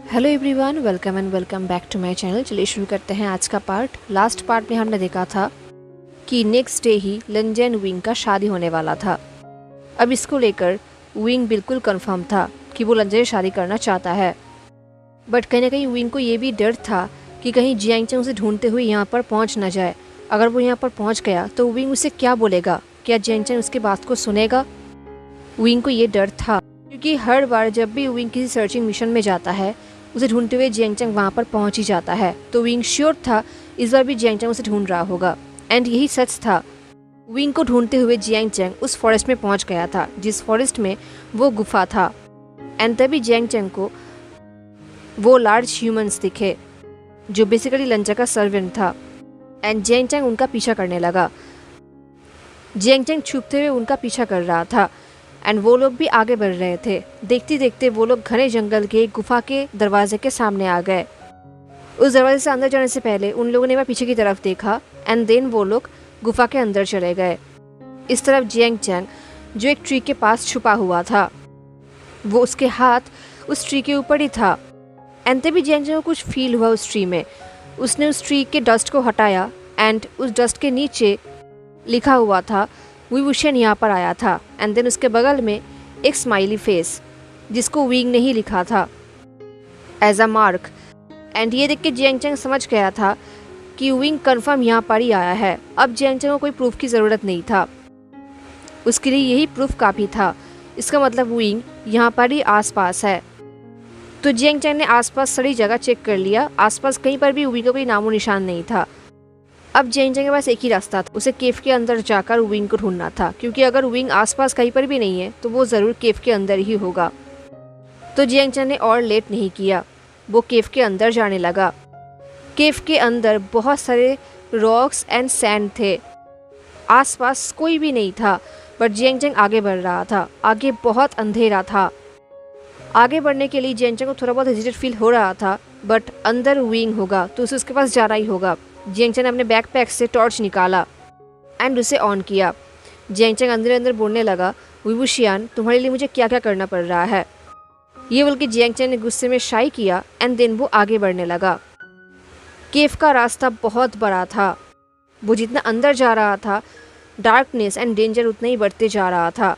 Hello everyone, welcome and welcome back to my channel. चलिए शुरू करते हैं आज का पार्ट। लास्ट पार्ट में हमने देखा था कि नेक्स्ट डे ही लंजन विंग का शादी होने वाला था। अब इसको लेकर विंग बिल्कुल कंफर्म था कि वो लंजन से शादी करना चाहता है, बट कहीं ना कहीं विंग को ये भी डर था कि कहीं जियांग चंग उसे ढूंढते हुए यहाँ पर पहुँच ना जाए। अगर वो यहाँ पर पहुँच गया तो विंग उसे क्या बोलेगा, क्या जियांग चंग उसकी बात को सुनेगा। विंग को ये डर था क्योंकि हर बार जब भी विंग किसी सर्चिंग मिशन में जाता है उसे ढूंढते हुए जियांग चंग वहाँ पर पहुँच ही जाता है। तो विंग श्योर था इस बार भी जियांग चंग उसे ढूंढ रहा होगा, एंड यही सच था। विंग को ढूंढते हुए जियांग चंग उस फॉरेस्ट में पहुँच गया था जिस फॉरेस्ट में वो गुफा था, एंड तभी जियांग चंग को वो लार्ज ह्यूमंस दिखे जो बेसिकली लंचा का सर्वेंट था, एंड जियांग चंग उनका पीछा करने लगा। जियांग चंग छुपते हुए उनका पीछा कर रहा था एंड वो लोग भी आगे बढ़ रहे थे। देखते देखते वो लोग घने जंगल के गुफा के दरवाजे के सामने आ गए। उस दरवाजे से अंदर जाने से पहले उन लोगों ने वह पीछे की तरफ देखा एंड देन वो लोग गुफा के अंदर चले गए। इस तरफ जियांग चंग जो एक ट्री के पास छुपा हुआ था, वो उसके हाथ उस ट्री के ऊपर ही था, एंड तभी जियांग चंग को कुछ फील हुआ उस ट्री में। उसने उस ट्री के डस्ट को हटाया एंड उस डस्ट के नीचे लिखा हुआ था वी वुशन यहाँ पर आया था, एंड देन उसके बगल में एक स्माइली फेस जिसको विंग ने ही लिखा था एज अ मार्क। एंड ये देख के जियांग चंग समझ गया था कि विंग कंफर्म यहाँ पर ही आया है। अब जियांग चंग को कोई प्रूफ की ज़रूरत नहीं था, उसके लिए यही प्रूफ काफ़ी था। इसका मतलब विंग यहाँ पर ही आसपास है। तो जियांग चंग ने आसपास सारी जगह चेक कर लिया, आसपास कहीं पर भी विंग का कोई नामो निशान नहीं था। अब जियांग चंग के पास एक ही रास्ता था, उसे केव के अंदर जाकर विंग को ढूंढना था, क्योंकि अगर विंग आसपास कहीं पर भी नहीं है तो वो ज़रूर केव के अंदर ही होगा। तो जियांग चंग ने और लेट नहीं किया, वो केव के अंदर जाने लगा। केव के अंदर बहुत सारे रॉक्स एंड सैंड थे, आसपास कोई भी नहीं था, बट जियांग चंग आगे बढ़ रहा था। आगे बहुत अंधेरा था। आगे बढ़ने के लिए जियांग चंग को थोड़ा बहुत हेजिटेट फील हो रहा था, बट अंदर विंग होगा तो उसे उसके पास जाना ही होगा। जियांग चंग ने अपने बैकपैक से टॉर्च निकाला एंड उसे ऑन किया। जियांग चंग अंदर अंदर बोलने लगा, वी वुशियान, तुम्हारे लिए मुझे क्या क्या करना पड़ रहा है। ये बोल के जियांग चंग ने गुस्से में शाई किया एंड देन वो आगे बढ़ने लगा। केव का रास्ता बहुत बड़ा था, वो जितना अंदर जा रहा था डार्कनेस एंड डेंजर उतना ही बढ़ते जा रहा था।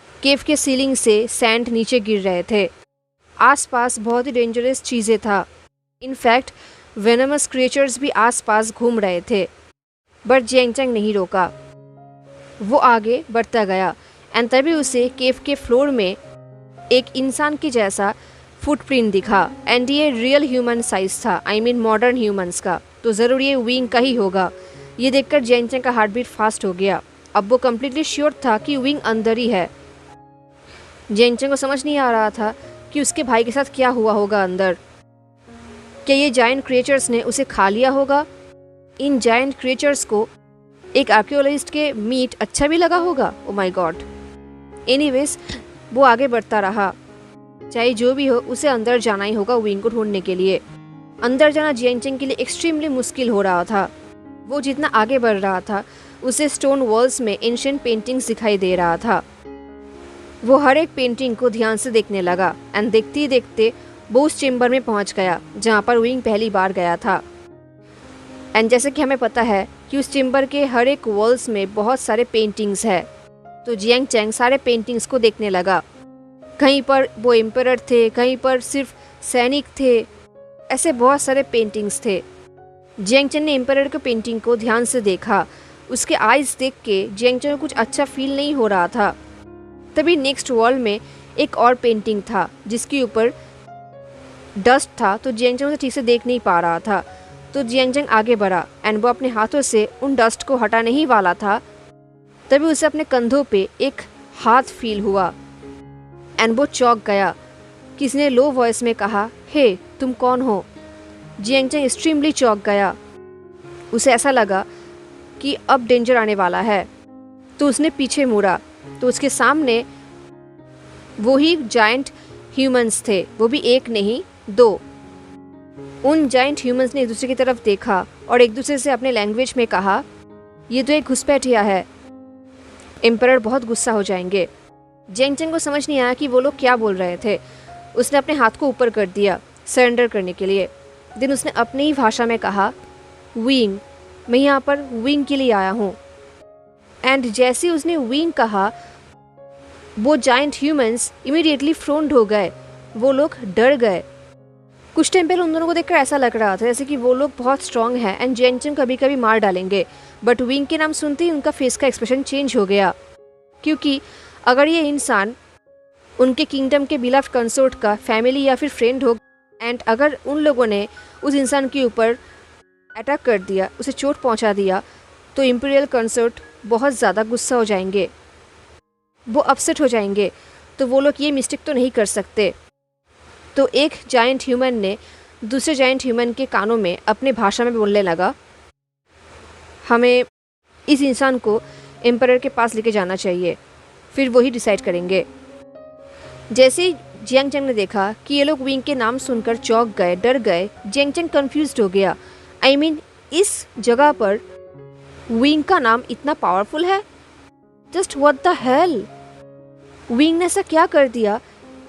केव के सीलिंग से सैंड नीचे गिर रहे थे, आसपास बहुत ही डेंजरस चीज़ें था। इनफैक्ट वेनमस क्रिएचर्स भी आसपास घूम रहे थे, बट जियांग चंग नहीं रोका, वो आगे बढ़ता गया। एंड तभी उसे केव के फ्लोर में एक इंसान के जैसा फुटप्रिंट दिखा, एंड ये रियल ह्यूमन साइज था, आई मीन मॉडर्न ह्यूमंस का, तो ज़रूर ये विंग का ही होगा। ये देखकर जियांग चंग का हार्ट बीट फास्ट हो गया। अब वो कम्प्लीटली श्योर था कि विंग अंदर ही है। जियांग चंग को समझ नहीं आ रहा था कि उसके भाई के साथ क्या हुआ होगा अंदर। क्या ये जायंट क्रिएचर्स ने उसे खा लिया होगा? इन जायंट क्रिएचर्स को एक आर्कियोलॉजिस्ट के मीट अच्छा भी लगा होगा। Oh my God. एनीवेज वो आगे बढ़ता रहा। चाहे जो भी हो उसे अंदर जाना ही होगा विंग को ढूंढने के लिए। अंदर जाना जियांग चंग के लिए एक्सट्रीमली मुश्किल हो रहा था। वो जितना आगे बढ़ रहा था उसे स्टोन वॉल्स में एंशिएंट पेंटिंग्स दिखाई दे रहा था। वो हर एक पेंटिंग को ध्यान से देखने लगा एंड देखते ही देखते वो उस चेम्बर में पहुंच गया जहां पर विंग पहली बार गया था। एंड जैसे कि हमें पता है कि उस चेम्बर के हर एक वॉल्स में बहुत सारे पेंटिंग्स है, तो जियांग चंग सारे पेंटिंग्स को देखने लगा। कहीं पर वो एम्परर थे, कहीं पर सिर्फ सैनिक थे, ऐसे बहुत सारे पेंटिंग्स थे। जियांग चंग ने एम्परर के पेंटिंग को ध्यान से देखा। उसके आइज़ देख के जियांग चंग को कुछ अच्छा फील नहीं हो रहा था। तभी नेक्स्ट वॉल में एक और पेंटिंग था जिसके ऊपर डस्ट था, तो जियांग चंग उसे ठीक से देख नहीं पा रहा था। तो जियांग चंग आगे बढ़ा एंड वो अपने हाथों से उन डस्ट को हटाने ही वाला था, तभी उसे अपने कंधों पे एक हाथ फील हुआ एंड वो चौंक गया। किसी ने लो वॉइस में कहा, हे तुम कौन हो? जियांग चंग एक्सट्रीमली चौंक गया। उसे ऐसा लगा कि अब डेंजर आने वाला है, तो उसने पीछे मुड़ा तो उसके सामने वही जायंट ह्यूमंस थे, वो भी एक नहीं दो। उन जायंट ह्यूमंस ने एक दूसरे की तरफ देखा और एक दूसरे से अपने लैंग्वेज में कहा, ये तो एक घुसपैठिया है, एम्परर बहुत गुस्सा हो जाएंगे। जियांग चंग को समझ नहीं आया कि वो लोग क्या बोल रहे थे। उसने अपने हाथ को ऊपर कर दिया सरेंडर करने के लिए। दिन उसने अपनी ही भाषा में कहा, विंग, मैं यहाँ पर विंग के लिए आया हूँ। एंड जैसे उसने विंग कहा, वो जाइंट ह्यूमंस इमीडिएटली फ्रोन्ड हो गए, वो लोग डर गए। कुछ टाइम पहले उन दोनों को देखकर ऐसा लग रहा था जैसे कि वो लोग बहुत स्ट्रांग हैं एंड जेंचन कभी कभी मार डालेंगे, बट विंग के नाम सुनते ही उनका फेस का एक्सप्रेशन चेंज हो गया, क्योंकि अगर ये इंसान उनके किंगडम के बिलव्ड कंसोर्ट का फैमिली या फिर फ्रेंड हो एंड अगर उन लोगों ने उस इंसान के ऊपर अटैक कर दिया, उसे चोट पहुंचा दिया, तो इम्पीरियल कंसोर्ट बहुत ज़्यादा गुस्सा हो जाएंगे, वो अपसेट हो जाएंगे, तो वो लोग ये मिस्टेक तो नहीं कर सकते। तो एक जायंट ह्यूमन ने दूसरे जायंट ह्यूमन के कानों में अपने भाषा में बोलने लगा, हमें इस इंसान को एम्परर के पास लेके जाना चाहिए, फिर वही डिसाइड करेंगे। जैसे ही जियांग चंग ने देखा कि ये लोग विंग के नाम सुनकर चौंक गए, डर गए, जियांग चंग कन्फ्यूज्ड हो गया। I mean, इस जगह पर विंग का नाम इतना पावरफुल है? Just what the hell? Wing ने ऐसा क्या कर दिया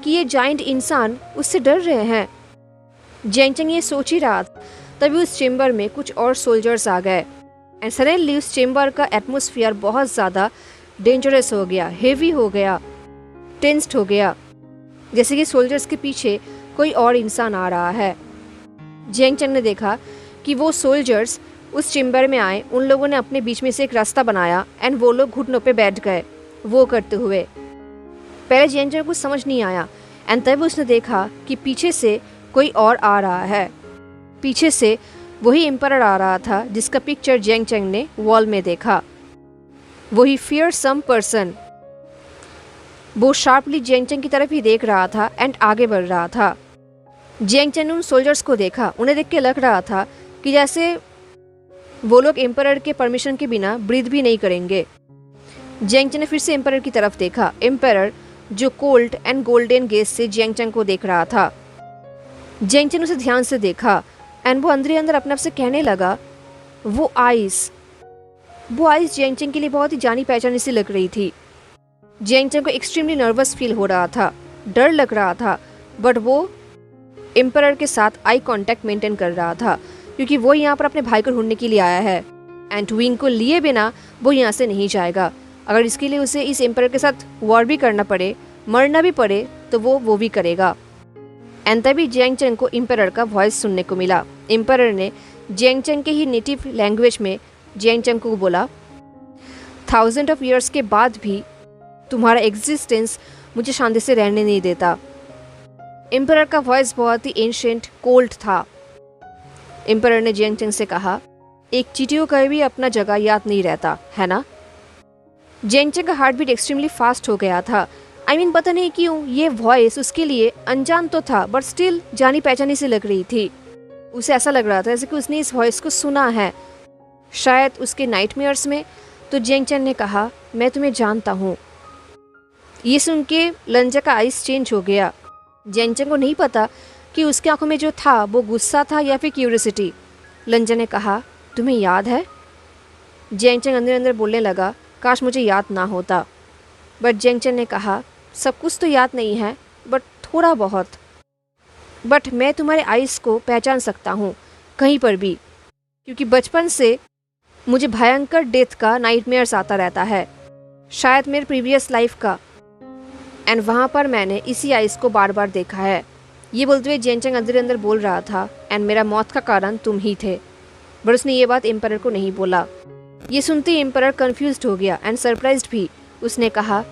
कि ये जाइंट इंसान उससे डर रहे हैं? जियांग चंग ये सोच ही रहा था, तभी उस चेम्बर में कुछ और सोल्जर्स आ गए एंड सडनली उस चेम्बर का एटमॉस्फेयर बहुत ज़्यादा डेंजरस हो गया, हेवी हो गया, टेंस्ड हो गया, जैसे कि सोल्जर्स के पीछे कोई और इंसान आ रहा है। जियांग चंग ने देखा कि वो सोल्जर्स उस चेम्बर में आए, उन लोगों ने अपने बीच में से एक रास्ता बनाया एंड वो लोग घुटनों पे बैठ गए वो करते हुए। पहले जियांग चंग को कुछ समझ नहीं आया एंड तब उसने देखा कि पीछे से कोई और आ रहा है। पीछे से वही एम्परर आ रहा था जिसका पिक्चर जियांग चंग ने वॉल में देखा, वही फियरसम पर्सन। वो शार्पली जियांग चंग की तरफ ही देख रहा था एंड आगे बढ़ रहा था। जियांग चंग ने उन सोल्जर्स को देखा, उन्हें देख के लग रहा था कि जैसे वो लोग एम्परर के परमिशन के बिना ब्रीथ भी नहीं करेंगे। जियांग चंग ने फिर से एम्परर की तरफ देखा, एम्परर जो कोल्ड एंड गोल्डन गेज से जियांग चंग को देख रहा था। जियांग चंग उसे ध्यान से देखा एंड वो अंदर ही अंदर अपने आप से कहने लगा, वो आइस जियांग चंग के लिए बहुत ही जानी पहचानी सी लग रही थी। जियांग चंग को एक्सट्रीमली नर्वस फील हो रहा था, डर लग रहा था, बट वो एम्परर के साथ आई कांटेक्ट मेंटेन कर रहा था, क्योंकि वो यहाँ पर अपने भाई को ढूंढने के लिए आया है एंड विंग को लिए बिना वो यहाँ से नहीं जाएगा। अगर इसके लिए उसे इस एम्परर के साथ वॉर भी करना पड़े, मरना भी पड़े, तो वो भी करेगा। एंड तभी जियांग चंग को एम्परर का वॉइस सुनने को मिला। एम्परर ने जियांग चंग के ही नेटिव लैंग्वेज में जियांग चंग को बोला, 1000 ऑफ ईयर्स के बाद भी तुम्हारा एग्जिस्टेंस मुझे शांति से रहने नहीं देता। एम्परर का वॉइस बहुत ही एंशिएंट, कोल्ड था। एम्परर ने जियांग चंग से कहा, एक चींटी का भी अपना जगह याद नहीं रहता है ना? जियांग चंग का हार्ट बीट एक्सट्रीमली फास्ट हो गया था। I mean, पता नहीं क्यों ये वॉइस उसके लिए अनजान तो था, बट स्टिल जानी पहचानी से लग रही थी। उसे ऐसा लग रहा था जैसे कि उसने इस वॉइस को सुना है, शायद उसके नाइटमेयर्स में। तो जियांग चंग ने कहा, मैं तुम्हें जानता हूँ। ये सुन के लंजा का आइस चेंज हो गया। जियांग चंग को नहीं पता कि उसकी आंखों में जो था वो गुस्सा था या फिर क्यूरियोसिटी। लंजा ने कहा, तुम्हें याद है? जियांग चंग अंदर अंदर बोलने लगा, काश मुझे याद ना होता। बट जियांग चंग ने कहा, सब कुछ तो याद नहीं है, बट थोड़ा बहुत। बट मैं तुम्हारे आइस को पहचान सकता हूँ कहीं पर भी, क्योंकि बचपन से मुझे भयंकर डेथ का नाइटमेयर्स आता रहता है, शायद मेरे प्रीवियस लाइफ का, एंड वहाँ पर मैंने इसी आइस को बार बार देखा है। ये बोलते हुए जियांग चंग अंदर अंदर बोल रहा था, एंड मेरा मौत का कारण तुम ही थे। बट उसने ये बात एम्परर को नहीं बोला। ये सुनते ही एम्परर कन्फ्यूज्ड हो गया एंड सरप्राइज्ड भी। उसने कहा,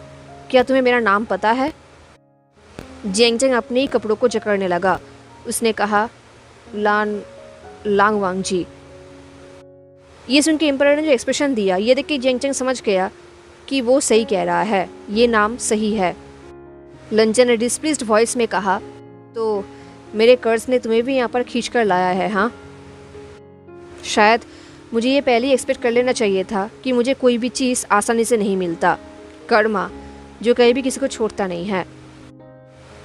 क्या तुम्हें मेरा नाम पता है? जियांग चंग अपने ही कपड़ों को जकड़ने लगा। उसने कहा, लांग वांग जी। ये सुन के एम्परर ने जो एक्सप्रेशन दिया, ये देख के जियांग चंग समझ गया कि वो सही कह रहा है, ये नाम सही है। लंजा ने डिस्प्लीज्ड वॉइस में कहा, तो मेरे कर्ज ने तुम्हें भी यहाँ पर खींच कर लाया है, हाँ? शायद मुझे ये पहले ही एक्सपेक्ट कर लेना चाहिए था कि मुझे कोई भी चीज़ आसानी से नहीं मिलता। कर्मा जो कहीं भी किसी को छोड़ता नहीं है।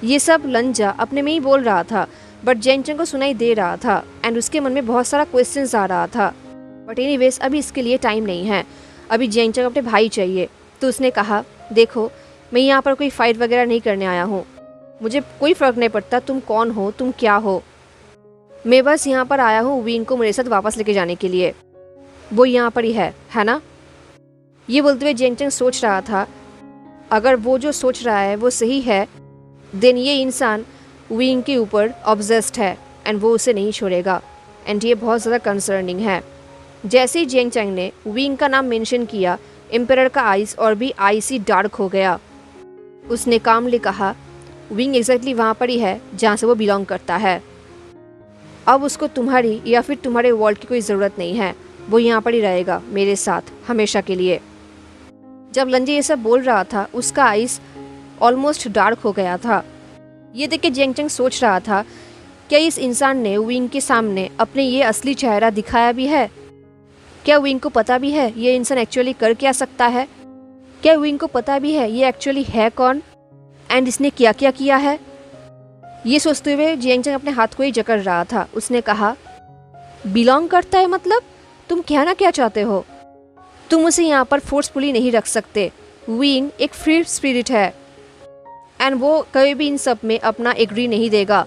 ये सब लंजा अपने में ही बोल रहा था, बट जियांग चंग को सुनाई दे रहा था एंड उसके मन में बहुत सारा क्वेश्चंस आ रहा था। बट एनीवेज अभी इसके लिए टाइम नहीं है, अभी जियांग चंग अपने भाई चाहिए। तो उसने कहा, देखो मैं यहाँ पर कोई फाइट वगैरह नहीं करने आया हूँ, मुझे कोई फ़र्क नहीं पड़ता तुम कौन हो, तुम क्या हो, मैं बस यहाँ पर आया हूँ विंग को मेरे साथ वापस लेके जाने के लिए। वो यहाँ पर ही है ना? ये बोलते हुए जेंग चंग सोच रहा था, अगर वो जो सोच रहा है वो सही है, देन ये इंसान विंग के ऊपर ऑब्सेस्ड है एंड वो उसे नहीं छोड़ेगा एंड ये बहुत ज़्यादा कंसर्निंग है। जैसे ही जेंग चंग ने विंग का नाम मेंशन किया, एम्परर का आइज और भी आइसी डार्क हो गया। उसने कामली कहा, विंग एग्जैक्टली वहाँ पर ही है जहाँ से वो बिलोंग करता है। अब उसको तुम्हारी या फिर तुम्हारे वर्ल्ड की कोई ज़रूरत नहीं है, वो यहाँ पर ही रहेगा मेरे साथ हमेशा के लिए। जब लंजे ये सब बोल रहा था, उसका आइस ऑलमोस्ट डार्क हो गया था। ये देख के जेंग चंग सोच रहा था, क्या इस इंसान ने विंग के सामने अपने ये असली चेहरा दिखाया भी है? क्या विंग को पता भी है ये इंसान एक्चुअली कर क्या सकता है? क्या विंग को पता भी है ये एक्चुअली है कौन एंड इसने क्या क्या किया है? ये सोचते हुए जेंग चंग अपने हाथ को ही जकड़ रहा था। उसने कहा, बिलोंग करता है मतलब? तुम कहना क्या चाहते हो? तुम उसे यहाँ पर फोर्सफुली नहीं रख सकते। विंग एक फ्री स्पिरिट है एंड वो कभी भी इन सब में अपना एग्री नहीं देगा।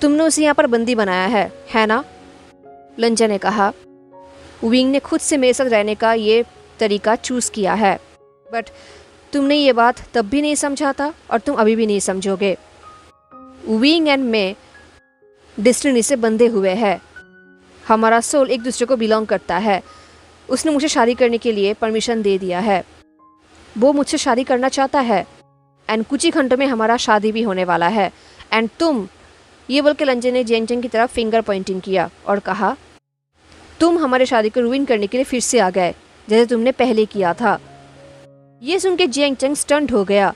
तुमने उसे यहाँ पर बंदी बनाया है ना? लंजा ने कहा, विंग ने खुद से मेरे साथ रहने का ये तरीका चूज़ किया है, बट तुमने ये बात तब भी नहीं समझा था और तुम अभी भी नहीं समझोगे। विंग एंड मैं डेस्टिनी से बंधे हुए हैं। हमारा सोल एक दूसरे को बिलोंग करता है। उसने मुझे शादी करने के लिए परमिशन दे दिया है। वो मुझसे शादी करना चाहता है एंड कुछ ही घंटों में हमारा शादी भी होने वाला है। एंड तुम, ये बोल के लंजे ने जेंग चंग की तरफ फिंगर पॉइंटिंग किया और कहा, तुम हमारे शादी को रुइन करने के लिए फिर से आ गए जैसे तुमने पहले किया था। ये सुन के जेंग चंग स्टंट हो गया।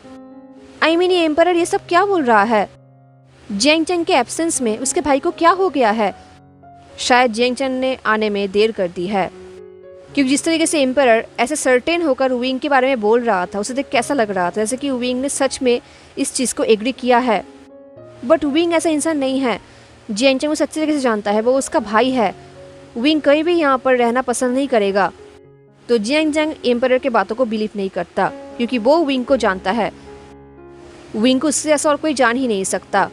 आई मीन ये एम्परर ये सब क्या बोल रहा है? जेंग चंग के एब्सेंस में उसके भाई को क्या हो गया है? शायद जेंग चंग ने आने में देर कर दी है, क्योंकि जिस तरीके से एम्परर ऐसे सर्टेन होकर विंग के बारे में बोल रहा था, उसे देख कैसा लग रहा था जैसे कि विंग ने सच में इस चीज़ को एग्री किया है। बट विंग ऐसा इंसान नहीं है। जेंग चंग उसे अच्छी तरीके से जानता है, वो उसका भाई है। विंग कहीं भी यहाँ पर रहना पसंद नहीं करेगा। तो जेंग चंग एम्परर के बातों को बिलीव नहीं करता, क्योंकि वो विंग को जानता है। विंग को उससे ऐसा और कोई जान ही नहीं सकता।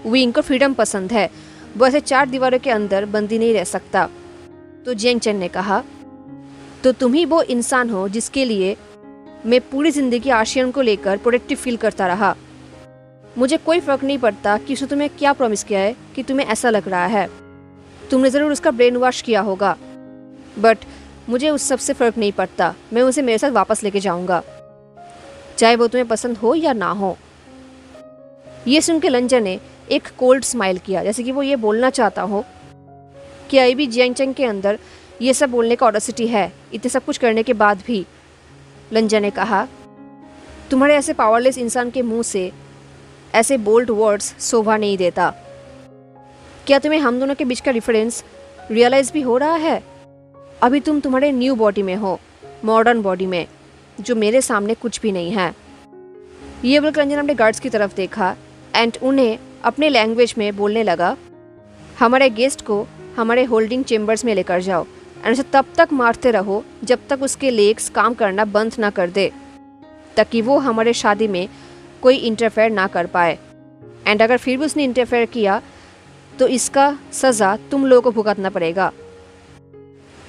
विंग को फ्रीडम पसंद है, वो ऐसे 4 दीवारों के अंदर बंदी नहीं रह सकता। तो जेंग चंग ने कहा, तो तुम ही वो इंसान हो जिसके लिए मैं पूरी ज़िंदगी आशियन को लेकर प्रोटेक्टिव फील करता रहा। मुझे कोई फ़र्क नहीं पड़ता कि उसने तुम्हें क्या प्रॉमिस किया है कि तुम्हें ऐसा लग रहा है। तुमने ज़रूर उसका ब्रेन वॉश किया होगा, बट मुझे उस सब से फ़र्क नहीं पड़ता। मैं उसे मेरे साथ वापस लेके जाऊंगा, चाहे वो तुम्हें पसंद हो या ना हो। ये सुन के लंजा ने एक कोल्ड स्माइल किया, जैसे कि वो ये बोलना चाहता हो कि अभी भी जेंग चंग के अंदर ये सब बोलने का ऑडेसिटी है, इतने सब कुछ करने के बाद भी। लंजा ने कहा, तुम्हारे ऐसे पावरलेस इंसान के मुंह से ऐसे बोल्ड वर्ड्स शोभा नहीं देता। क्या तुम्हें हम दोनों के बीच का डिफरेंस रियलाइज़ भी हो रहा है? अभी तुम तुम्हारे न्यू बॉडी में हो, मॉडर्न बॉडी में, जो मेरे सामने कुछ भी नहीं है। ये बोलकर रंजन अपने गार्ड्स की तरफ देखा एंड उन्हें अपने लैंग्वेज में बोलने लगा, हमारे गेस्ट को हमारे होल्डिंग चेम्बर्स में लेकर जाओ एंड उसे तब तक मारते रहो जब तक उसके लेग्स काम करना बंद ना कर दे, ताकि वो हमारे शादी में कोई इंटरफेयर ना कर पाए। एंड अगर फिर भी उसने इंटरफेयर किया तो इसका सज़ा तुम लोगों को भुगतना पड़ेगा।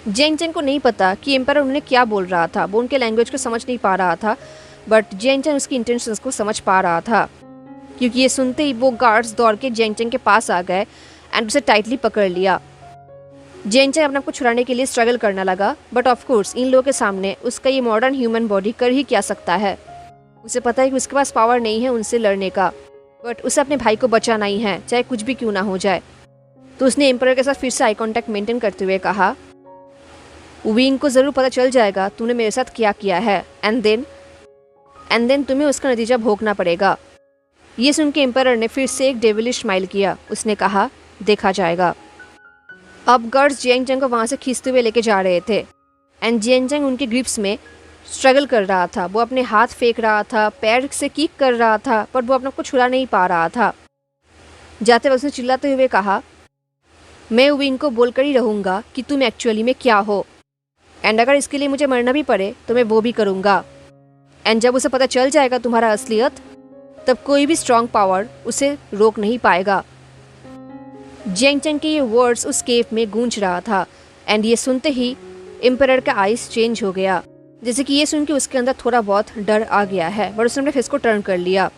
जेंग चंग को नहीं पता कि एम्परर उन्हें क्या बोल रहा था। वो उनके लैंग्वेज को समझ नहीं पा रहा था, बट जेंग चंग उसकी इंटेंशंस को समझ पा रहा था, क्योंकि ये सुनते ही वो गार्ड्स दौड़ के जेंग चंग के पास आ गए एंड उसे टाइटली पकड़ लिया। जेंग चंग अपने आप को छुड़ाने के लिए स्ट्रगल करने लगा, बट ऑफ कोर्स इन लोगों के सामने उसका ये मॉडर्न ह्यूमन बॉडी कर ही क्या सकता है। उसे पता है कि उसके पास पावर नहीं है उनसे लड़ने का, बट उसे अपने भाई को बचाना ही है, चाहे कुछ भी क्यों ना हो जाए। तो उसने एम्परर के साथ फिर से आई कॉन्टैक्ट मेंटेन करते हुए कहा, विंग को ज़रूर पता चल जाएगा तूने मेरे साथ क्या किया है, एंड देन तुम्हें उसका नतीजा भोगना पड़ेगा। ये सुन के एम्परर ने फिर से एक डेविलिश स्माइल किया। उसने कहा, देखा जाएगा। अब गार्ड्स जेंग चंग को वहाँ से खींचते हुए लेके जा रहे थे एंड जेंग चंग उनके ग्रिप्स में स्ट्रगल कर रहा था। वो अपने हाथ फेंक रहा था, पैर से किक कर रहा था, पर वो अपने को छुड़ा नहीं पा रहा था। जाते वक्त उसने चिल्लाते हुए कहा, मैं विंग को बोलकर ही रहूँगा कि तुम एक्चुअली में क्या हो, एंड अगर इसके लिए मुझे मरना भी पड़े तो मैं वो भी करूँगा। एंड जब उसे पता चल जाएगा तुम्हारा असलियत, तब कोई भी स्ट्रॉन्ग पावर उसे रोक नहीं पाएगा। जियांग चंग के ये वर्ड्स उस केव में गूंज रहा था एंड ये सुनते ही एम्परर का आइस चेंज हो गया, जैसे कि ये सुन के उसके अंदर थोड़ा बहुत डर आ गया है, बट उसने अपने फेस को टर्न कर लिया।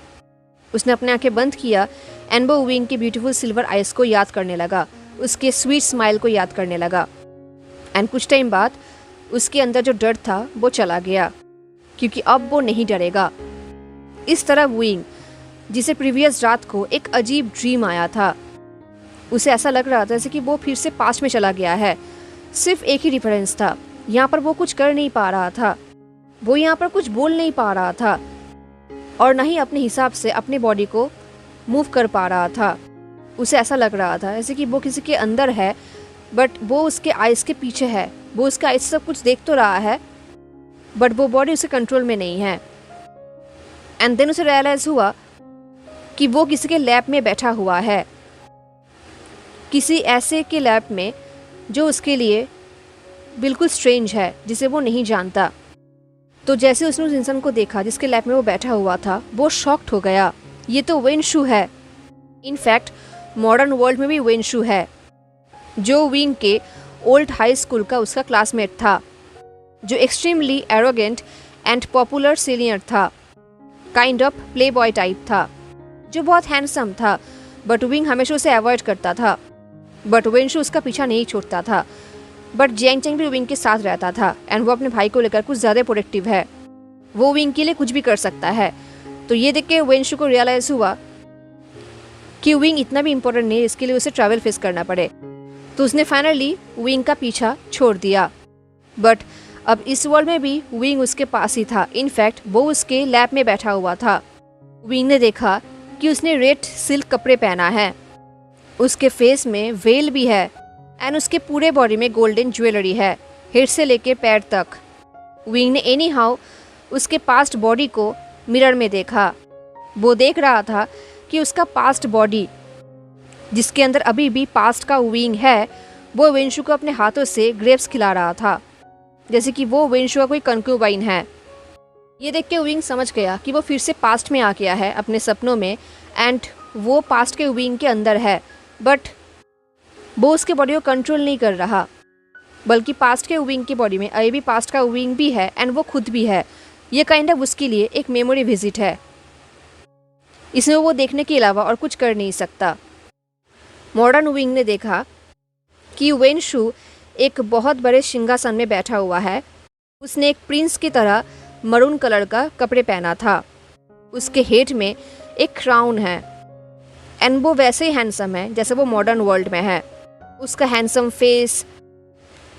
उसने अपने आंखें बंद किया एंड वो विंग के ब्यूटीफुल सिल्वर आइस को याद करने लगा, उसके स्वीट स्माइल को याद करने लगा। एंड कुछ टाइम बाद उसके अंदर जो डर था वो चला गया, क्योंकि अब वो नहीं डरेगा। इस तरह विंग, जिसे प्रीवियस रात को एक अजीब ड्रीम आया था, उसे ऐसा लग रहा था जैसे कि वो फिर से पास्ट में चला गया है। सिर्फ एक ही डिफरेंस था, यहाँ पर वो कुछ कर नहीं पा रहा था, वो यहाँ पर कुछ बोल नहीं पा रहा था और ना ही अपने हिसाब से अपने बॉडी को मूव कर पा रहा था। उसे ऐसा लग रहा था जैसे कि वो किसी के अंदर है, बट वो उसके आइस के पीछे है। वो उसके आइस से सब कुछ देख तो रहा है, बट वो बॉडी उसके कंट्रोल में नहीं है। एंड देन उसे रियलाइज हुआ कि वो किसी के लैब में बैठा हुआ है, किसी ऐसे के लैब में जो उसके लिए बिल्कुल स्ट्रेंज है, जिसे वो नहीं जानता। तो जैसे उसने उस इंसान को देखा जिसके लैब में वो बैठा हुआ था, वो शॉक्ड हो गया। ये तो वेन शू है। इनफैक्ट मॉडर्न वर्ल्ड में भी वेन शू है, जो विंग के ओल्ड हाई स्कूल का उसका क्लासमेट था, जो extremely arrogant and popular senior था, kind of playboy type था, जो बहुत हैंडसम था, बट विंग हमेशा उसे अवॉइड करता था। बट वेनशू उसका पीछा नहीं छोड़ता था। बट जियांग चंग भी विंग के साथ रहता था एंड वो अपने भाई को लेकर कुछ ज़्यादा प्रोटेक्टिव है, वो विंग के लिए कुछ भी कर सकता है। तो ये देख के वेनशू को रियलाइज़ हुआ कि विंग इतना भी इम्पोर्टेंट नहीं है इसके लिए उसे ट्रैवल फेस करना पड़े। तो उसने फाइनली विंग का पीछा छोड़ दिया। बट अब इस वर्ल्ड में भी विंग उसके पास ही था। इनफैक्ट वो उसके लैब में बैठा हुआ था। विंग ने देखा कि उसने रेड सिल्क कपड़े पहना है, उसके फेस में वेल भी है एंड उसके पूरे बॉडी में गोल्डन ज्वेलरी है, हेड से लेके पैर तक। विंग ने एनी हाउ उसके पास्ट बॉडी को मिरर में देखा। वो देख रहा था कि उसका पास्ट बॉडी, जिसके अंदर अभी भी पास्ट का विंग है, वो वेनशू को अपने हाथों से ग्रेप्स खिला रहा था, जैसे कि वो वेनशू का कोई कंक्यूबाइन है। ये देख के विंग समझ गया कि वो फिर से पास्ट में आ गया है अपने सपनों में एंड वो पास्ट के विंग के अंदर है, बट वो उसके बॉडी को कंट्रोल नहीं कर रहा, बल्कि पास्ट के विंग की बॉडी में अभी भी पास्ट का विंग भी है एंड वो खुद भी है। ये काइंड ऑफ उसके लिए एक मेमोरी विजिट है, इसमें वो देखने के अलावा और कुछ कर नहीं सकता। मॉडर्न विंग ने देखा कि वेनशू एक बहुत बड़े सिंहासन में बैठा हुआ है। उसने एक प्रिंस की तरह मरून कलर का कपड़े पहना था, उसके हेड में एक क्राउन है एंड वो वैसे ही हैंडसम है जैसे वो मॉडर्न वर्ल्ड में है। उसका हैंडसम फेस,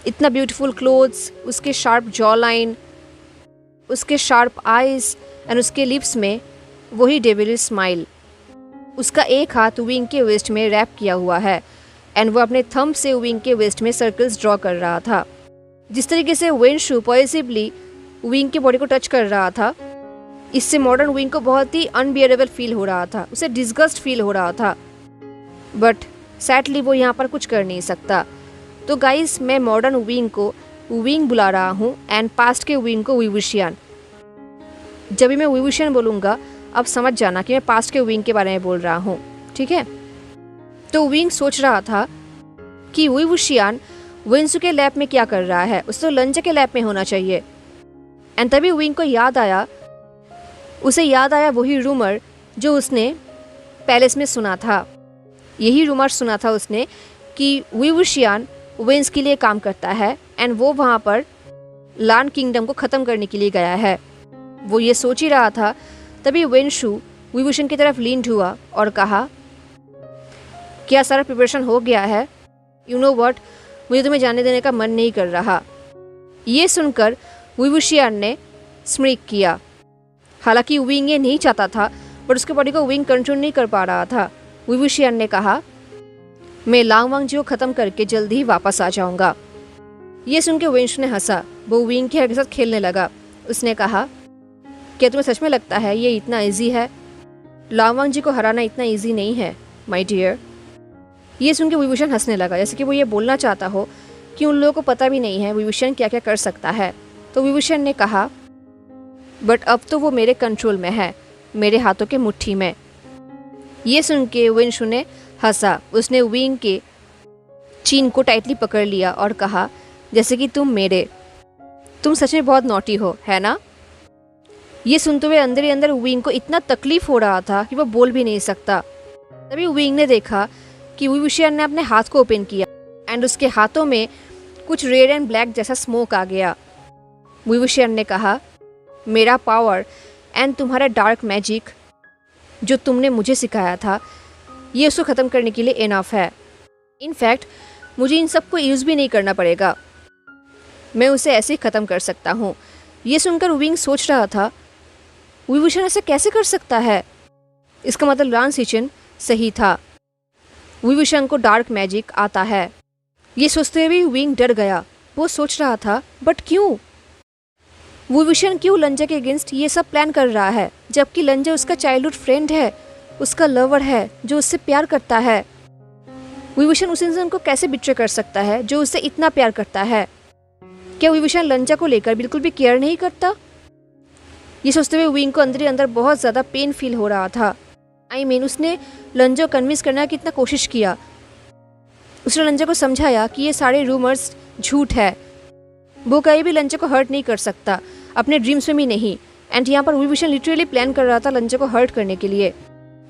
इतना ब्यूटीफुल क्लोथ्स, उसके शार्प जॉ लाइन, उसके शार्प आइज एंड उसके लिप्स में वही डेविलिश स्माइल। उसका एक हाथ विंग के वेस्ट में रैप किया हुआ है एंड वो अपने थंब से विंग के वेस्ट में सर्कल्स ड्रॉ कर रहा था। जिस तरीके से वेनशू पॉजिटिवली विंग के बॉडी को टच कर रहा था, इससे मॉडर्न विंग को बहुत ही अनबियरेबल फील हो रहा था, उसे डिस्गस्ट फील हो रहा था। बट सैडली वो यहाँ पर कुछ कर नहीं सकता। तो गाइस, मैं मॉडर्न विंग को विंग बुला रहा हूँ एंड पास्ट के विंग को विवुशियन। जब भी मैं विवुशियन बोलूँगा अब समझ जाना कि मैं पास्ट के विंग के बारे में बोल रहा हूँ, ठीक है। तो विंग सोच रहा था कि विवुशियन वेनशू के लैब में क्या कर रहा है, उसे तो लंज के लैब में होना चाहिए। एंड तभी विंग को उसे याद आया वही रूमर जो उसने पैलेस में सुना था। यही रूमर सुना था उसने कि विवुशियन वेन्स के लिए काम करता है एंड वो वहाँ पर लान किंगडम को ख़त्म करने के लिए गया है। वो ये सोच ही रहा था, तभी वेनशू विवुशियन की तरफ लीन हुआ और कहा, क्या सारा प्रिपरेशन हो गया है? यू नो व्हाट, मुझे तुम्हें जाने देने का मन नहीं कर रहा। ये सुनकर विवुशियन ने स्मिक किया। हालांकि विंग ये नहीं चाहता था, बट उसके बॉडी को विंग कंट्रोल नहीं कर पा रहा था। विवुशियन ने कहा, मैं लांग वांग जी को ख़त्म करके जल्दी ही वापस आ जाऊंगा। ये सुन के वेनशू ने हंसा। वो विंग के साथ खेलने लगा। उसने कहा, क्या तुम्हें सच में लगता है ये इतना ईजी है? लांग वांग जी को हराना इतना ईजी नहीं है माय डियर। ये सुन के विवुशियन हंसने लगा, जैसे कि वो ये बोलना चाहता हो कि उन लोगों को पता भी नहीं है विवुशियन क्या क्या कर सकता है। तो विवुशियन ने कहा, बट अब तो वो मेरे कंट्रोल में है, मेरे हाथों के मुट्ठी में। ये सुन के वेनशू ने हंसा। उसने विंग के चीन को टाइटली पकड़ लिया और कहा, जैसे कि तुम सच में बहुत नॉटी हो, है ना? ये सुनते हुए अंदर ही अंदर विंग को इतना तकलीफ हो रहा था कि वो बोल भी नहीं सकता। तभी विंग ने देखा कि वुई wuxian ने अपने हाथ को ओपन किया एंड उसके हाथों में कुछ रेड एंड ब्लैक जैसा स्मोक आ गया। वुई wuxian ने कहा, मेरा पावर एंड तुम्हारा डार्क मैजिक जो तुमने मुझे सिखाया था, ये उसको ख़त्म करने के लिए इनफ है। इनफैक्ट मुझे इन सब को यूज़ भी नहीं करना पड़ेगा, मैं उसे ऐसे ही ख़त्म कर सकता हूँ। ये सुनकर विंग सोच रहा था, वुई wuxian ऐसे कैसे कर सकता है? इसका मतलब लान सीचेन सही था, वुई wuxian को डार्क मैजिक आता है। ये सोचते हुए विंग डर गया। वो सोच रहा था, बट क्यों? वुई wuxian क्यों लंजा के अगेंस्ट ये सब प्लान कर रहा है, जबकि लंजा उसका चाइल्डहुड फ्रेंड है, उसका लवर है जो उससे प्यार करता है। वुई wuxian उस इंसान को कैसे बिट्रे कर सकता है जो उससे इतना प्यार करता है? क्या वुई wuxian लंजा को लेकर बिल्कुल भी केयर नहीं करता? ये सोचते हुए विंग को अंदर ही अंदर बहुत ज़्यादा पेन फील हो रहा था। उसने लंजा को कन्विंस करने की इतना कोशिश किया। उसने लंजा को समझाया कि ये सारे रूमर्स झूठ है, वो कहीं भी लंजा को हर्ट नहीं कर सकता, अपने ड्रीम्स में भी नहीं। एंड यहाँ पर वुई wuxian लिटरली प्लान कर रहा था लंजा को हर्ट करने के लिए।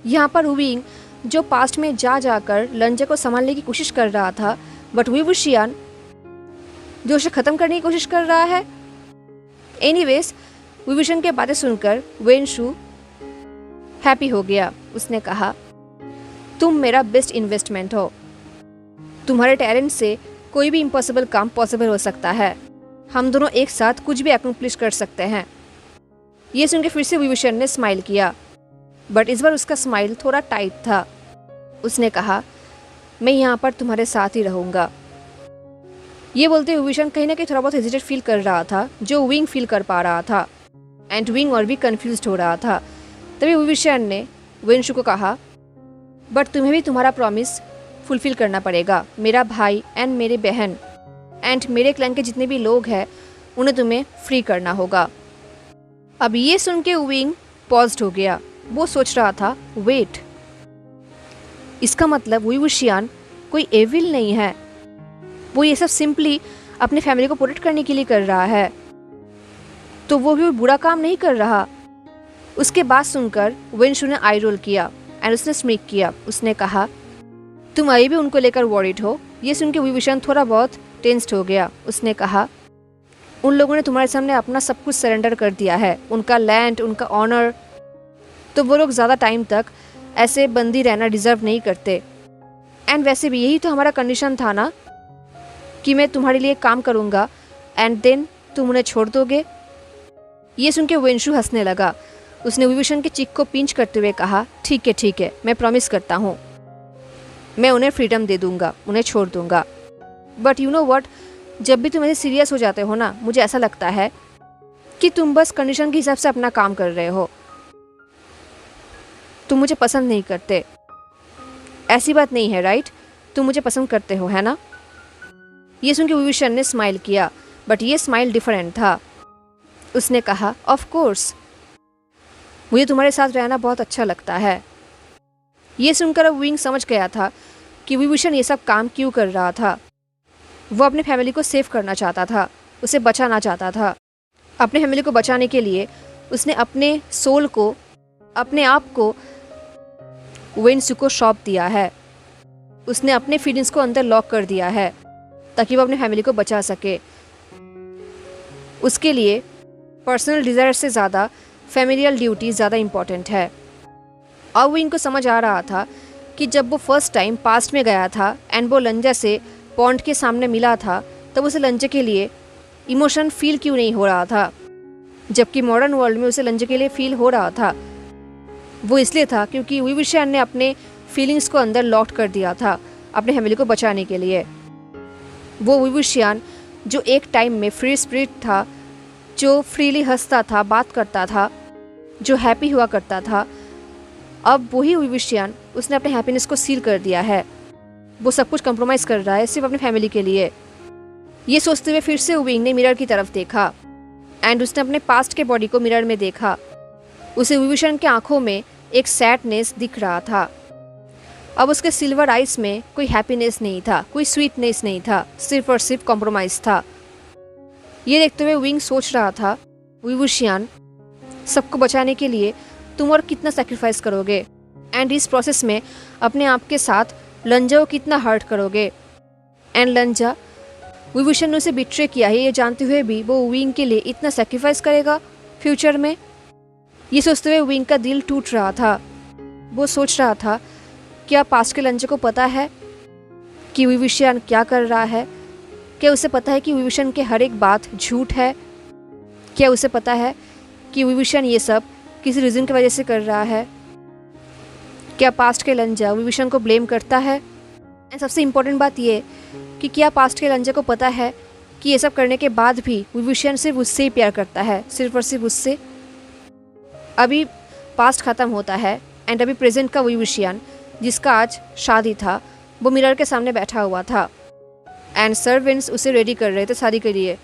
यहाँ पर विंग जो पास्ट में जाकर लंजा को संभालने की कोशिश कर रहा था, बट वुई wuxian जो उसे ख़त्म करने की कोशिश कर रहा है। एनीवेज वुई wuxian की बातें सुनकर वेनशु हैप्पी हो गया। उसने कहा, तुम मेरा बेस्ट इन्वेस्टमेंट हो, तुम्हारे टैलेंट से कोई भी इम्पॉसिबल काम पॉसिबल हो सकता है, हम दोनों एक साथ कुछ भी अकम्प्लिश कर सकते हैं। ये सुनकर फिर से वुई wuxian ने स्माइल किया, बट इस बार उसका स्माइल थोड़ा टाइट था। उसने कहा, मैं यहाँ पर तुम्हारे साथ ही रहूँगा। ये बोलते हुए वुई wuxian कहीं ना कहीं थोड़ा बहुत हेजिटेट फील कर रहा था, जो विंग फील कर पा रहा था। एंड विंग और भी कंफ्यूज हो रहा था। तभी वुई wuxian ने वेनशु को कहा, बट तुम्हें भी तुम्हारा प्रॉमिस फुलफिल करना पड़ेगा। मेरा भाई एंड मेरे बहन एंड मेरे क्लैन के जितने भी लोग हैं उन्हें तुम्हें फ्री करना होगा। अब ये सुन के विंग पॉज्ड हो गया। वो सोच रहा था, वेट, इसका मतलब वुई wuxian कोई एविल नहीं है, वो ये सब सिंपली अपने फैमिली को प्रोटेक्ट करने के लिए कर रहा है, तो वो भी बुरा काम नहीं कर रहा। उसके बाद सुनकर वेनशु ने आई रोल किया एंड उसने स्मिक किया। उसने कहा, तुम अभी भी उनको लेकर वॉरिड हो। ये सुन के वुई wuxian थोड़ा बहुत टेंस्ड हो गया। उसने कहा, उन लोगों ने तुम्हारे सामने अपना सब कुछ सरेंडर कर दिया है, उनका लैंड, उनका ऑनर, तो वो लोग ज़्यादा टाइम तक ऐसे बंदी रहना डिज़र्व नहीं करते। एंड वैसे भी यही तो हमारा कंडीशन था ना, कि मैं तुम्हारे लिए काम करूँगा एंड देन तुम उन्हें छोड़ दोगे। ये सुन के वेनशु हंसने लगा। उसने वुई wuxian के चिक को पिंच करते हुए कहा, ठीक है, मैं प्रॉमिस करता हूँ, मैं उन्हें फ्रीडम दे दूँगा, उन्हें छोड़ दूँगा। बट यू नो व्हाट, जब भी तुम ऐसे सीरियस हो जाते हो ना, मुझे ऐसा लगता है कि तुम बस कंडीशन के हिसाब से अपना काम कर रहे हो, तुम मुझे पसंद नहीं करते। ऐसी बात नहीं है, राइट? तुम मुझे पसंद करते हो, है ना? ये सुन के वुई wuxian ने स्माइल किया, बट ये स्माइल डिफरेंट था। उसने कहा, ऑफ कोर्स, मुझे तुम्हारे साथ रहना बहुत अच्छा लगता है। ये सुनकर अब विंग समझ गया था कि वुई wuxian ये सब काम क्यों कर रहा था। वो अपने फैमिली को सेव करना चाहता था, उसे बचाना चाहता था। अपने फैमिली को बचाने के लिए उसने अपने सोल को, अपने आप को वेनशु को सौंप दिया है। उसने अपने फीलिंग्स को अंदर लॉक कर दिया है ताकि वो अपने फैमिली को बचा सके। उसके लिए पर्सनल डिज़ायर से ज़्यादा फैमिलियल ड्यूटी ज़्यादा इम्पॉर्टेंट है। अब विंग को समझ आ रहा था कि जब वो फर्स्ट टाइम पास्ट में गया था एंड वो लंजा से पॉन्ड के सामने मिला था, तब उसे लंजा के लिए इमोशन फील क्यों नहीं हो रहा था, जबकि मॉडर्न वर्ल्ड में उसे लंजा के लिए फील हो रहा था। वो इसलिए था क्योंकि वुई wuxian ने अपने फीलिंग्स को अंदर लॉक कर दिया था अपने फैमिली को बचाने के लिए। वो वुई wuxian जो एक टाइम में फ्री स्पिरिट था, जो फ्रीली हंसता था, बात करता था, जो हैप्पी हुआ करता था, अब वही वुई wuxian उसने अपने हैप्पीनेस को सील कर दिया है। वो सब कुछ कंप्रोमाइज़ कर रहा है सिर्फ अपनी फैमिली के लिए। ये सोचते हुए फिर से विंग ने मिरर की तरफ देखा एंड उसने अपने पास्ट के बॉडी को मिरर में देखा। उसे वुई wuxian की आंखों में एक सैडनेस दिख रहा था। अब उसके सिल्वर आइस में कोई हैप्पीनेस नहीं था, कोई स्वीटनेस नहीं था, सिर्फ और सिर्फ कॉम्प्रोमाइज़ था। ये देखते हुए विंग सोच रहा था, वुई वुशियान, सबको बचाने के लिए तुम और कितना सेक्रीफाइस करोगे, एंड इस प्रोसेस में अपने आप के साथ लंजा को कितना हर्ट करोगे। एंड लंजा, वुई वुशियान ने उसे बिट्रे किया है ये जानते हुए भी वो विंग के लिए इतना सेक्रीफाइस करेगा फ्यूचर में। ये सोचते हुए विंग का दिल टूट रहा था। वो सोच रहा था, क्या पास्ट के लंजा को पता है कि वुई वुशियान क्या कर रहा है? क्या उसे पता है कि वुई वुशियान के हर एक बात झूठ है? क्या उसे पता है कि वुई वुशियान ये सब किसी रीज़न की वजह से कर रहा है? क्या पास्ट के लंजा वुई वुशियान को ब्लेम करता है? एंड सबसे इम्पोर्टेंट बात ये कि क्या पास्ट के लंजा को पता है कि ये सब करने के बाद भी वुई वुशियान सिर्फ उससे ही प्यार करता है, सिर्फ और सिर्फ उससे। अभी पास्ट ख़त्म होता है एंड अभी प्रेजेंट का वुई वुशियान, जिसका आज शादी था, वो मिरर के सामने बैठा हुआ था एंड सर्वेंट्स उसे रेडी कर रहे थे शादी के लिए।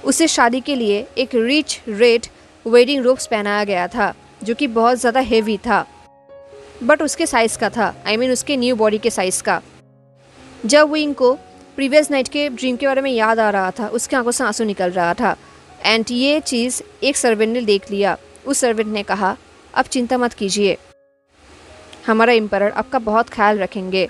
उसे शादी के लिए एक रिच रेड वेडिंग रोब्स पहनाया गया था जो कि बहुत ज़्यादा हेवी था, बट उसके साइज़ का था, आई मीन उसके न्यू बॉडी के साइज़ का। जब विंग को प्रीवियस नाइट के ड्रीम के बारे में याद आ रहा था, उसके आंखों से आंसू निकल रहा था एंड ये चीज़ एक सर्वेंट ने देख लिया। उस सर्वेंट ने कहा, अब चिंता मत कीजिए, हमारा एम्परर आपका बहुत ख्याल रखेंगे।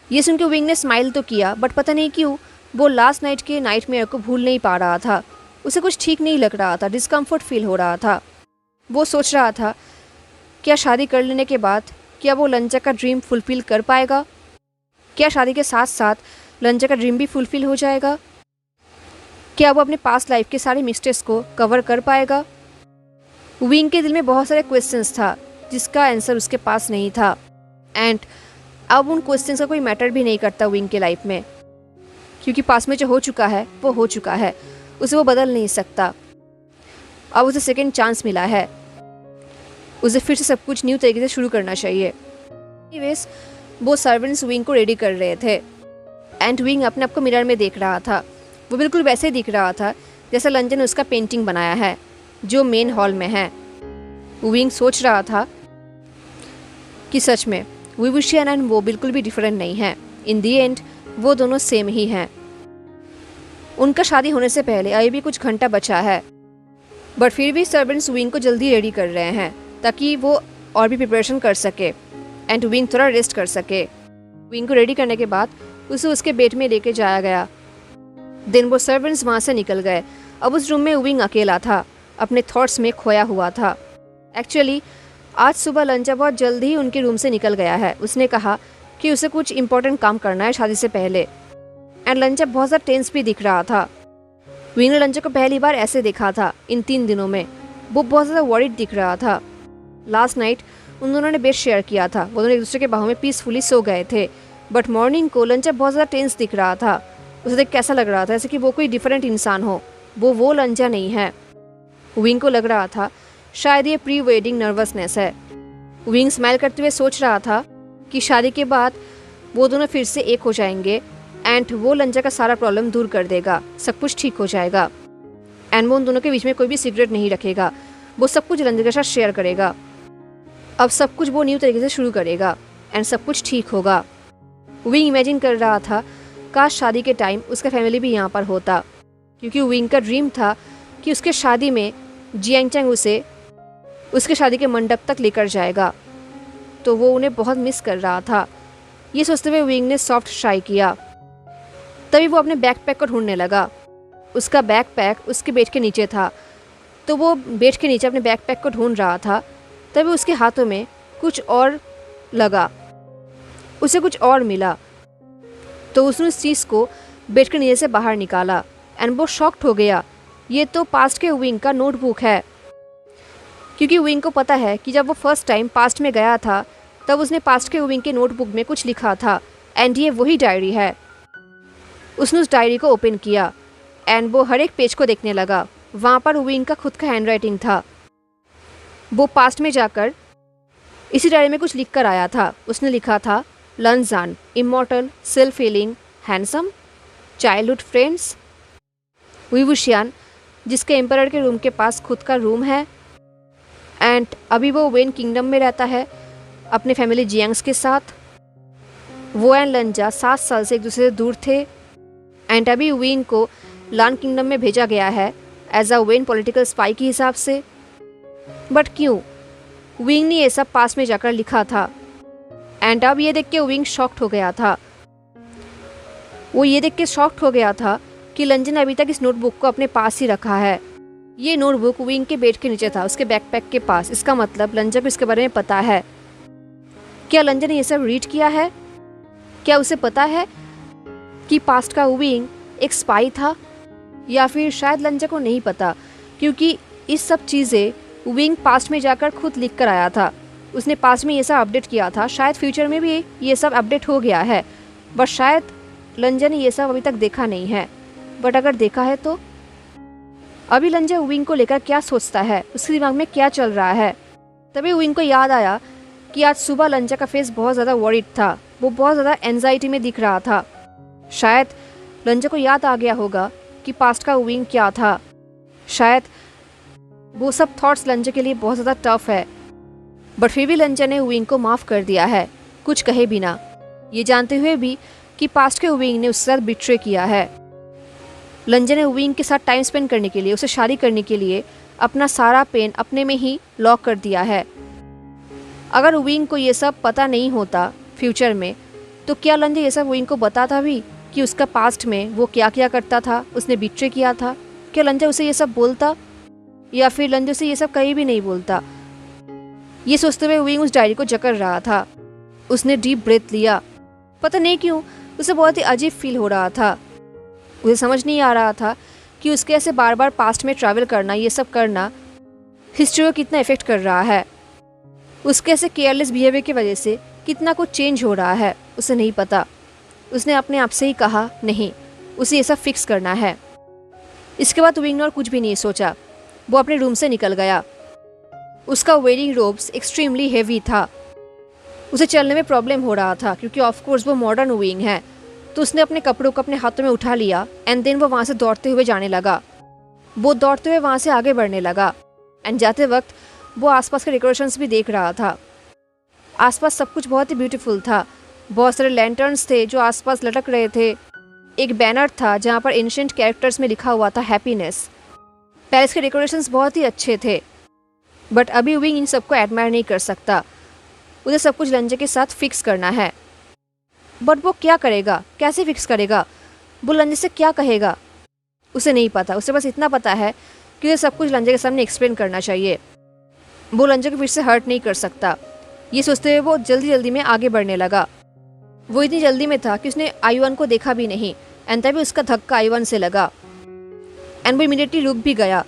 ये सुनकर विंग ने स्माइल तो किया, बट पता नहीं क्यों वो लास्ट नाइट के नाइटमेयर को भूल नहीं पा रहा था। उसे कुछ ठीक नहीं लग रहा था, डिस्कम्फर्ट फील हो रहा था। वो सोच रहा था, क्या शादी कर लेने के बाद क्या वो लंजा का ड्रीम फुलफिल कर पाएगा? क्या शादी के साथ साथ लंजा का ड्रीम भी फुलफिल हो जाएगा? क्या वो अपने पास्ट लाइफ के सारे मिस्टेक्स को कवर कर पाएगा? विंग के दिल में बहुत सारे क्वेश्चंस था जिसका आंसर उसके पास नहीं था एंड अब उन क्वेश्चंस का कोई मैटर भी नहीं करता विंग के लाइफ में, क्योंकि पास में जो हो चुका है वो हो चुका है, उसे वो बदल नहीं सकता। अब उसे सेकंड चांस मिला है, उसे फिर से सब कुछ न्यू तरीके से शुरू करना चाहिए। एनीवेज वो सर्वेंट्स विंग को रेडी कर रहे थे एंड विंग अपने आप को मिरर में देख रहा था। वो बिल्कुल वैसे ही दिख रहा था जैसा लंजा ने उसका पेंटिंग बनाया है जो मेन हॉल में है। विंग सोच रहा था कि सच में वुई वुशियान एंड वो बिल्कुल भी डिफरेंट नहीं है। इन दी एंड वो दोनों सेम ही हैं। उनका शादी होने से पहले अभी भी कुछ घंटा बचा है, बट फिर भी सर्वेंट्स विंग को जल्दी रेडी कर रहे हैं ताकि वो और भी प्रिपरेशन कर सके एंड विंग थोड़ा रेस्ट कर सके। विंग को रेडी करने के बाद उसे उसके बेड में लेके जाया गया। देन वो सर्वेंट्स वहाँ से निकल गए। अब उस रूम में विंग अकेला था, अपने थॉट्स में खोया हुआ था। एक्चुअली आज सुबह लंजा बहुत जल्दी ही उनके रूम से निकल गया है। उसने कहा कि उसे कुछ इंपॉर्टेंट काम करना है शादी से पहले एंड लंजा बहुत ज़्यादा टेंस भी दिख रहा था। विंग ने लंजा को पहली बार ऐसे देखा था इन 3 दिनों में। वो बहुत ज़्यादा वरीड दिख रहा था। लास्ट नाइट उन दोनों ने बेड शेयर किया था, वो दोनों एक दूसरे के बाहों में पीसफुली सो गए थे, बट मॉर्निंग को लंजा बहुत ज़्यादा टेंस दिख रहा था। उसे देख कैसा लग रहा था जैसे कि वो कोई डिफरेंट इंसान हो, वो लंजा नहीं है। विंग को लग रहा था शायद ये प्री वेडिंग नर्वसनेस है। विंग स्माइल करते हुए सोच रहा था कि शादी के बाद वो दोनों फिर से एक हो जाएंगे एंड वो लंजा का सारा प्रॉब्लम दूर कर देगा, सब कुछ ठीक हो जाएगा एंड वो उन दोनों के बीच में कोई भी सीक्रेट नहीं रखेगा। वो सब कुछ लंजा के साथ शेयर करेगा। अब सब कुछ वो न्यू तरीके से शुरू करेगा एंड सब कुछ ठीक होगा। विंग इमेजिन कर रहा था काश शादी के टाइम उसका फैमिली भी यहाँ पर होता, क्योंकि विंग का ड्रीम था कि उसके शादी में जियांग चैंग उसे उसके शादी के मंडप तक लेकर जाएगा, तो वो उन्हें बहुत मिस कर रहा था। ये सोचते हुए विंग ने सॉफ्ट ट्राई किया। तभी वो अपने बैकपैक को ढूंढने लगा। उसका बैकपैक उसके बेड के नीचे था, तो वो बेड के नीचे अपने बैकपैक को ढूंढ रहा था। तभी उसके हाथों में कुछ और लगा, उसे कुछ और मिला, तो उसने उस चीज़ को बेड के नीचे से बाहर निकाला एंड वो शॉक्ड हो गया। ये तो पास्ट के विंग का नोटबुक है, क्योंकि विंग को पता है कि जब वो फर्स्ट टाइम पास्ट में गया था तब उसने पास्ट के विंग के नोटबुक में कुछ लिखा था एंड ये वही डायरी है। उसने उस डायरी को ओपन किया एंड वो हर एक पेज को देखने लगा। वहाँ पर विंग का खुद का हैंडराइटिंग था। वो पास्ट में जाकर इसी डायरी में कुछ लिख कर आया था। उसने लिखा था, Lan Zhan, immortal, self healing, handsome, childhood friends, Wei Wuxian, जिसके एम्परर के रूम के पास खुद का रूम है एंड अभी वो वेन किंगडम में रहता है। अपने फैमिली जियांग्स के साथ। वो एंड लंजा 7 साल से एक दूसरे से दूर थे एंड अभी विंग को लान किंगडम में भेजा गया है as a when political spy के हिसाब से। बट क्यों? विंग ने ये सब पास में जाकर लिखा था एंड अब ये देख के विंग शॉक्ड हो गया था। वो ये देख के शॉक्ड हो गया था कि लंजन अभी तक इस नोटबुक को अपने पास ही रखा है। ये नोटबुक विंग के बेड के नीचे था, उसके बैकपैक के पास। इसका मतलब लंजन को इसके बारे में पता है। क्या लंजन ने ये सब रीड किया है? क्या उसे पता है कि पास्ट का विंग एक स्पाई था? या फिर शायद लंजन को नहीं पता, क्योंकि इस सब चीज़ें विंग पास्ट में जाकर खुद लिख कर आया था। उसने पास्ट में ये सब अपडेट किया था। शायद फ्यूचर में भी ये सब अपडेट हो गया है, बट शायद लंजन ने ये सब अभी तक देखा नहीं है। बट अगर देखा है तो अभी लंजन विंग को लेकर क्या सोचता है, उसके दिमाग में क्या चल रहा है? तभी विंग को याद आया कि आज सुबह लंजन का फेस बहुत ज़्यादा वरीड था, वो बहुत ज़्यादा एंजाइटी में दिख रहा था। शायद लंजन को याद आ गया होगा कि पास्ट का विंग क्या था। शायद वो सब थॉट्स लंजन के लिए बहुत ज़्यादा टफ है, बट फिर भी लंजन ने विंग को माफ़ कर दिया है, कुछ कहे बिना, ये जानते हुए भी कि पास्ट के विंग ने उसके साथ बिट्रे किया है। लंजन ने विंग के साथ टाइम स्पेंड करने के लिए, उसे शादी करने के लिए अपना सारा पेन अपने में ही लॉक कर दिया है। अगर विंग को ये सब पता नहीं होता फ्यूचर में, तो क्या लंजन ये सब विंग को बताता भी कि उसका पास्ट में वो क्या क्या करता था, उसने बिट्रे किया था? क्या लंजन उसे ये सब बोलता, या फिर लंजन उसे ये सब कहीं भी नहीं बोलता? ये सोचते हुए विंग उस डायरी को जकड़ रहा था। उसने डीप ब्रेथ लिया। पता नहीं क्यों उसे बहुत ही अजीब फील हो रहा था। उसे समझ नहीं आ रहा था कि उसके ऐसे बार बार पास्ट में ट्रैवल करना, ये सब करना हिस्ट्री को कितना इफेक्ट कर रहा है। उसके ऐसे केयरलेस बिहेवियर की वजह से कितना कुछ चेंज हो रहा है, उसे नहीं पता। उसने अपने आप से ही कहा नहीं, उसे ये सब फिक्स करना है। इसके बाद विंग ने और कुछ भी नहीं सोचा, वो अपने रूम से निकल गया। उसका वेडिंग रोब्स एक्सट्रीमली हेवी था, उसे चलने में प्रॉब्लम हो रहा था क्योंकि ऑफकोर्स वो मॉडर्न विंग है। तो उसने अपने कपड़ों को अपने हाथों में उठा लिया एंड देन वो वहाँ से दौड़ते हुए जाने लगा। वो दौड़ते हुए वहाँ से आगे बढ़ने लगा एंड जाते वक्त वो आसपास के डेकोरेशंस भी देख रहा था। आसपास सब कुछ बहुत ही ब्यूटीफुल था। बहुत सारे लैंटर्न्स थे जो आसपास लटक रहे थे। एक बैनर था जहाँ पर एंशिएंट कैरेक्टर्स में लिखा हुआ था हैप्पीनेस। पैलेस के डेकोरेशंस बहुत ही अच्छे थे, बट अभी विंग इन सबको एडमायर नहीं कर सकता। उसे सब कुछ लंजन के साथ फिक्स करना है, बट वो क्या करेगा, कैसे फिक्स करेगा? वो लंजन से क्या कहेगा? उसे नहीं पता। उसे बस इतना पता है कि उसे सब कुछ लंजन के सामने एक्सप्लेन करना चाहिए। वो लंजन को फिर से हर्ट नहीं कर सकता। ये सोचते हुए वो जल्दी जल्दी में आगे बढ़ने लगा। वो इतनी जल्दी में था कि उसने आईवन को देखा भी नहीं एंड तभी उसका धक्का आईवन से लगा एंड वो इमीडिएटली रुक भी गया।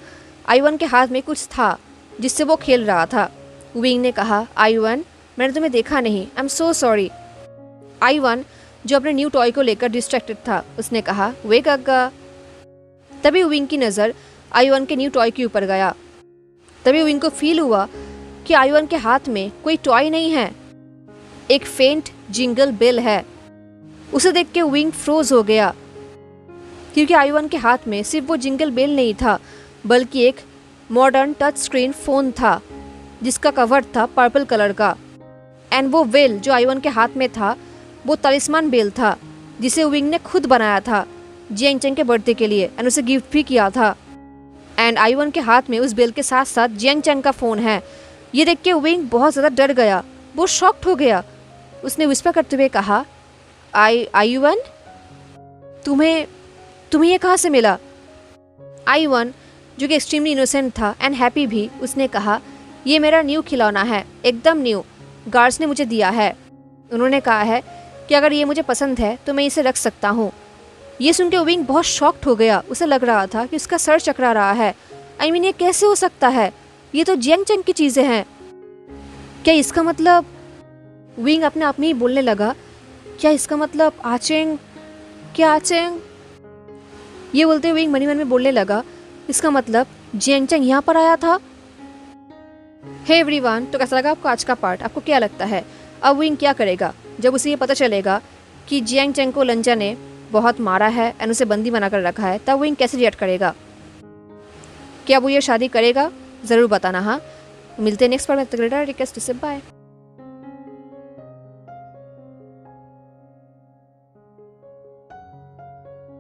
आईवन के हाथ में कुछ था जिससे वो खेल रहा था। विंग ने कहा, आईवन मैंने तुम्हें देखा नहीं, I am so sorry. Ivan जो अपने न्यू टॉय को लेकर डिस्ट्रैक्टेड था, उसने कहा, वे गग्गा। तभी विंग की नज़र आईवन के न्यू टॉय के ऊपर गया। तभी विंग को फील हुआ कि आईवन के हाथ में कोई टॉय नहीं है, एक फेंट जिंगल बेल है। उसे देख के विंग फ्रोज हो गया क्योंकि आईवन के हाथ में सिर्फ वो जिंगल बेल नहीं था, बल्कि एक मॉडर्न टच स्क्रीन फ़ोन था जिसका कवर था पर्पल कलर का। एंड वो बेल जो आईवन के हाथ में था वो तलिस्मान बेल था जिसे विंग ने खुद बनाया था जियांग चैंग के बर्थडे के लिए एंड उसे गिफ्ट भी किया था। एंड आईवन के हाथ में उस बेल के साथ साथ जियांग चैंग का फ़ोन है। ये देख के विंग बहुत ज़्यादा डर गया, वो शॉक्ड हो गया। उसने विस्पर करते हुए कहा, आईवन तुम्हें ये कहाँ से मिला? आईवन जो कि एक्सट्रीमली इनोसेंट था एंड हैप्पी भी, उसने कहा, ये मेरा न्यू खिलौना है, एकदम न्यू, गार्ड्स ने मुझे दिया है। उन्होंने कहा है कि अगर ये मुझे पसंद है तो मैं इसे रख सकता हूँ। ये सुन के विंग बहुत शॉक्ड हो गया। उसे लग रहा था कि उसका सर चकरा रहा है। आई मीन ये कैसे हो सकता है? ये तो जियांग चैंग की चीज़ें हैं। क्या इसका मतलब? विंग अपने आप में ही बोलने लगा, क्या इसका मतलब आचेंग? क्या आचेंग? ये बोलते हुए विंग मनी मन में बोलने लगा, इसका मतलब जियांग चैंग यहाँ पर आया था। हे एवरीवन, तो कैसा लगा आपको आज का पार्ट? आपको क्या लगता है अब विंग क्या करेगा जब उसे ये पता चलेगा कि जियांग चैंग को लंजा ने बहुत मारा है एंड उसे बंदी बनाकर रखा है? तब विंग कैसे रिएक्ट करेगा? क्या वो ये शादी करेगा? ज़रूर बताना। हाँ, मिलते हैं नेक्स्ट पार्ट में। रिक्वेस्ट से बाय।